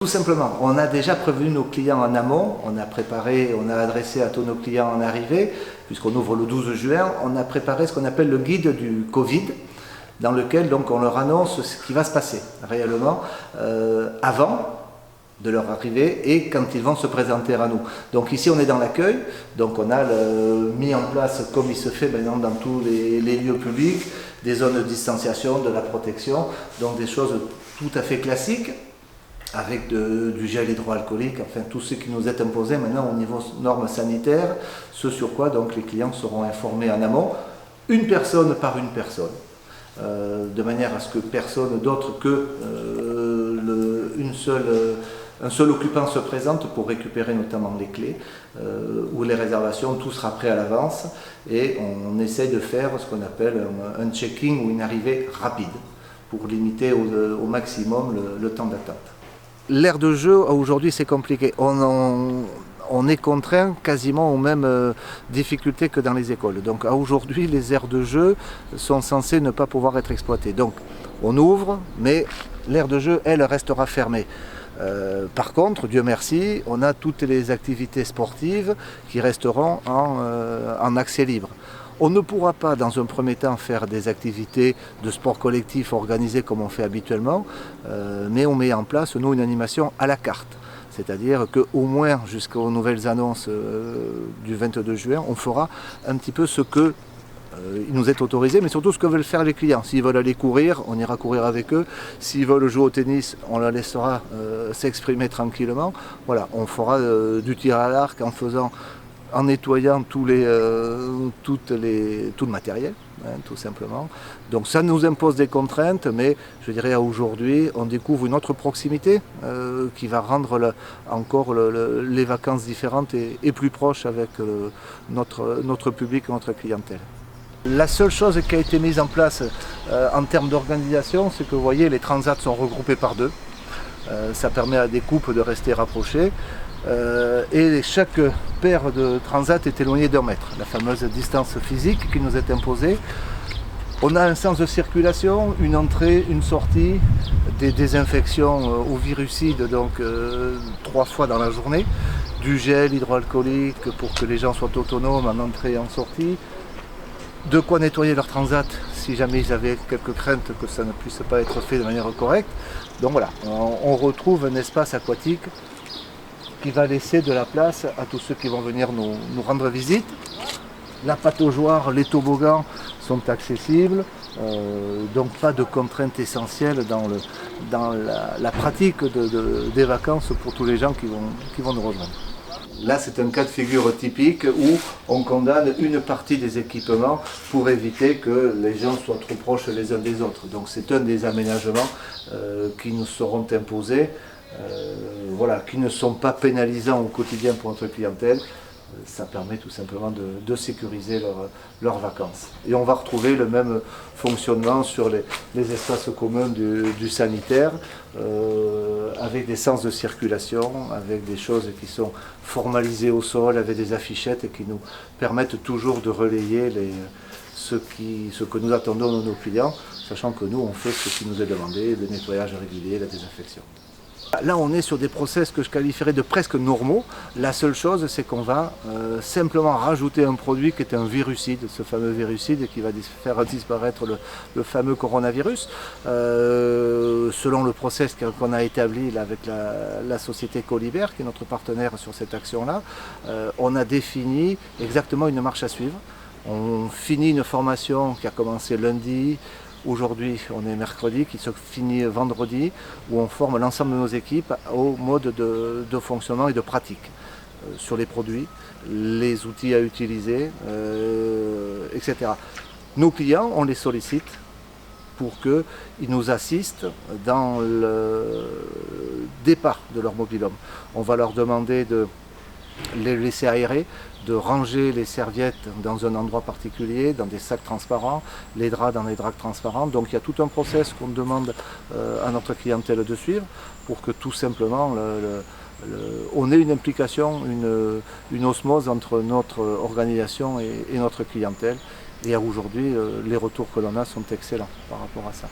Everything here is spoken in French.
Tout simplement, on a déjà prévenu nos clients en amont, on a adressé à tous nos clients en arrivée, puisqu'on ouvre le 12 juin, on a préparé ce qu'on appelle le guide du Covid, dans lequel donc on leur annonce ce qui va se passer réellement avant de leur arrivée et quand ils vont se présenter à nous. Donc ici on est dans l'accueil, donc on a mis en place, comme il se fait maintenant dans tous les lieux publics, des zones de distanciation, de la protection, donc des choses tout à fait classiques, avec du gel hydroalcoolique, enfin tout ce qui nous est imposé maintenant au niveau normes sanitaires, ce sur quoi donc les clients seront informés en amont, une personne par une personne, de manière à ce que personne d'autre que un seul occupant se présente pour récupérer notamment les clés ou les réservations, tout sera prêt à l'avance et on essaye de faire ce qu'on appelle un check-in ou une arrivée rapide pour limiter au maximum le temps d'attente. L'aire de jeu, aujourd'hui, c'est compliqué. On est contraint quasiment aux mêmes difficultés que dans les écoles. Donc aujourd'hui, les aires de jeu sont censées ne pas pouvoir être exploitées. Donc on ouvre, mais l'aire de jeu, elle, restera fermée. Par contre, Dieu merci, on a toutes les activités sportives qui resteront en accès libre. On ne pourra pas, dans un premier temps, faire des activités de sport collectif organisées comme on fait habituellement, mais on met en place, nous, une animation à la carte. C'est-à-dire qu'au moins jusqu'aux nouvelles annonces du 22 juin, on fera un petit peu ce que il nous est autorisé, mais surtout ce que veulent faire les clients. S'ils veulent aller courir, on ira courir avec eux. S'ils veulent jouer au tennis, on leur laissera s'exprimer tranquillement. Voilà, on fera du tir à l'arc en nettoyant tout le matériel, hein, tout simplement. Donc ça nous impose des contraintes, mais je dirais aujourd'hui, on découvre une autre proximité qui va rendre encore les vacances différentes et plus proches avec notre public, notre clientèle. La seule chose qui a été mise en place en termes d'organisation, c'est que vous voyez, les transats sont regroupés par deux. Ça permet à des couples de rester rapprochés. Et chaque paire de transats est éloignée d'1 mètre, la fameuse distance physique qui nous est imposée. On a un sens de circulation, une entrée, une sortie, des désinfections au virucide, donc 3 fois dans la journée, du gel hydroalcoolique pour que les gens soient autonomes en entrée et en sortie, de quoi nettoyer leur transat si jamais ils avaient quelques craintes que ça ne puisse pas être fait de manière correcte. Donc voilà, on retrouve un espace aquatique qui va laisser de la place à tous ceux qui vont venir nous rendre visite. La pataugeoire, les toboggans sont accessibles, donc pas de contraintes essentielles dans la pratique des vacances pour tous les gens qui vont nous rejoindre. Là, c'est un cas de figure typique où on condamne une partie des équipements pour éviter que les gens soient trop proches les uns des autres. Donc c'est un des aménagements qui nous seront imposés. Voilà, qui ne sont pas pénalisants au quotidien pour notre clientèle. Ça permet tout simplement de sécuriser leurs vacances. Et on va retrouver le même fonctionnement sur les espaces communs du sanitaire, avec des sens de circulation, avec des choses qui sont formalisées au sol, avec des affichettes et qui nous permettent toujours de relayer ce que nous attendons de nos clients, sachant que nous on fait ce qui nous est demandé, le nettoyage régulier, la désinfection. Là, on est sur des process que je qualifierais de presque normaux. La seule chose, c'est qu'on va simplement rajouter un produit qui est un virucide, ce fameux virucide qui va faire disparaître le fameux coronavirus. Selon le process qu'on a établi là, avec la société Colibert, qui est notre partenaire sur cette action-là, on a défini exactement une marche à suivre. On finit une formation qui a commencé lundi. Aujourd'hui, on est mercredi, qui se finit vendredi, où on forme l'ensemble de nos équipes au mode de fonctionnement et de pratique sur les produits, les outils à utiliser, etc. Nos clients, on les sollicite pour qu'ils nous assistent dans le départ de leur mobil-home. On va leur demander de les laisser aérer, de ranger les serviettes dans un endroit particulier, dans des sacs transparents, les draps dans des draps transparents. Donc il y a tout un process qu'on demande à notre clientèle de suivre pour que tout simplement on ait une implication, une osmose entre notre organisation et notre clientèle. Et aujourd'hui, les retours que l'on a sont excellents par rapport à ça.